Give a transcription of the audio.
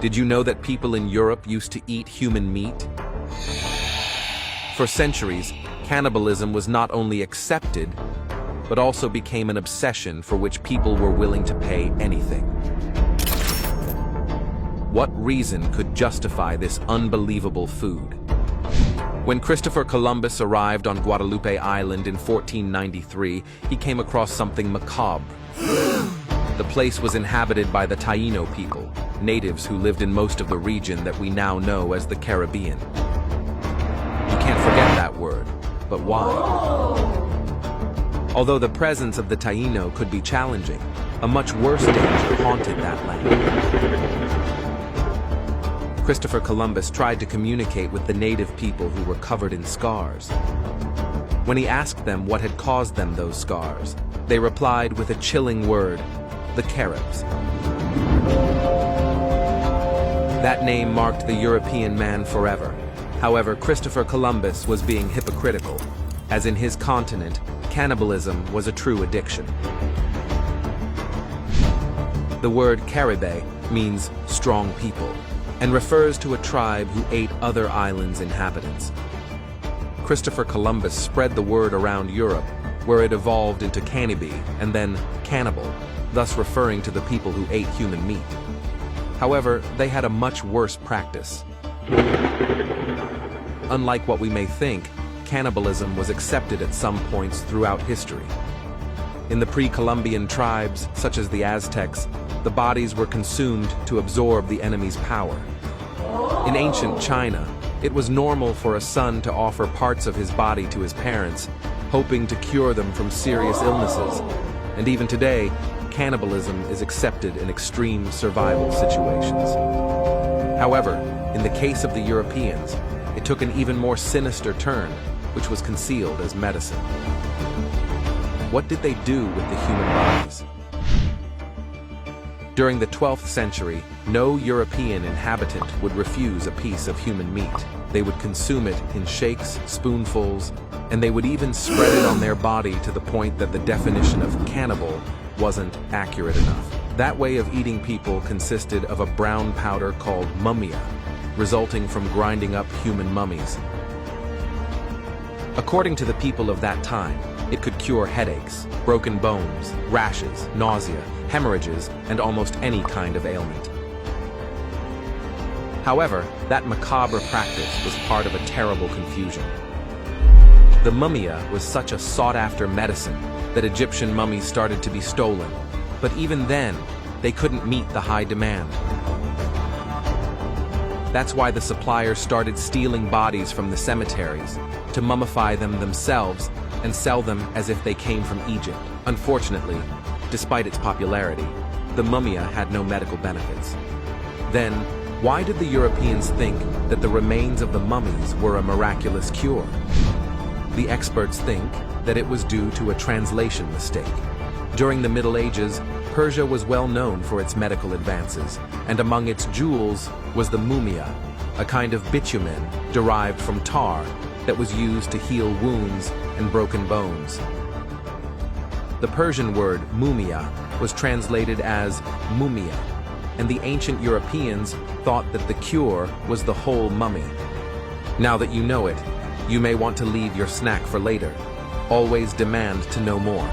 Did you know that people in Europe used to eat human meat? For centuries, cannibalism was not only accepted, but also became an obsession for which people were willing to pay anything. What reason could justify this unbelievable food? When Christopher Columbus arrived on Guadalupe Island in 1493, he came across something macabre. The place was inhabited by the Taino people, natives who lived in most of the region that we now know as the Caribbean. You can't forget that word, but why? Although the presence of the Taino could be challenging, a much worse danger haunted that land. Christopher Columbus tried to communicate with the native people who were covered in scars. When he asked them what had caused them those scars, they replied with a chilling word: the Caribs. That name marked the European man forever. However, Christopher Columbus was being hypocritical, as in his continent, cannibalism was a true addiction. The word Caribe means strong people, and refers to a tribe who ate other islands' inhabitants. Christopher Columbus spread the word around Europe, where it evolved into cannibi and then cannibal, thus referring to the people who ate human meat. However, they had a much worse practice. Unlike what we may think, cannibalism was accepted at some points throughout history. In the pre-Columbian tribes, such as the Aztecs, the bodies were consumed to absorb the enemy's power. In ancient China, it was normal for a son to offer parts of his body to his parents, hoping to cure them from serious illnesses. And even today, cannibalism is accepted in extreme survival situations. However, in the case of the Europeans, it took an even more sinister turn, which was concealed as medicine. What did they do with the human bodies? During the 12th century, no European inhabitant would refuse a piece of human meat. They would consume it in shakes, spoonfuls, and they would even spread it on their body to the point that the definition of cannibal wasn't accurate enough. That way of eating people consisted of a brown powder called mummia, resulting from grinding up human mummies. According to the people of that time, it could cure headaches, broken bones, rashes, nausea, hemorrhages, and almost any kind of ailment. However, that macabre practice was part of a terrible confusion. The mummia was such a sought-after medicine that Egyptian mummies started to be stolen, but even then, they couldn't meet the high demand. That's why the suppliers started stealing bodies from the cemeteries to mummify them themselves and sell them as if they came from Egypt. Unfortunately, despite its popularity, the mummia had no medical benefits. Then, why did the Europeans think that the remains of the mummies were a miraculous cure? The experts think that it was due to a translation mistake. During the Middle Ages, Persia was well known for its medical advances, and among its jewels was the mumia, a kind of bitumen derived from tar that was used to heal wounds and broken bones. The Persian word mumia was translated as mumia, and the ancient Europeans thought that the cure was the whole mummy. Now that you know it, you may want to leave your snack for later. Always demand to know more.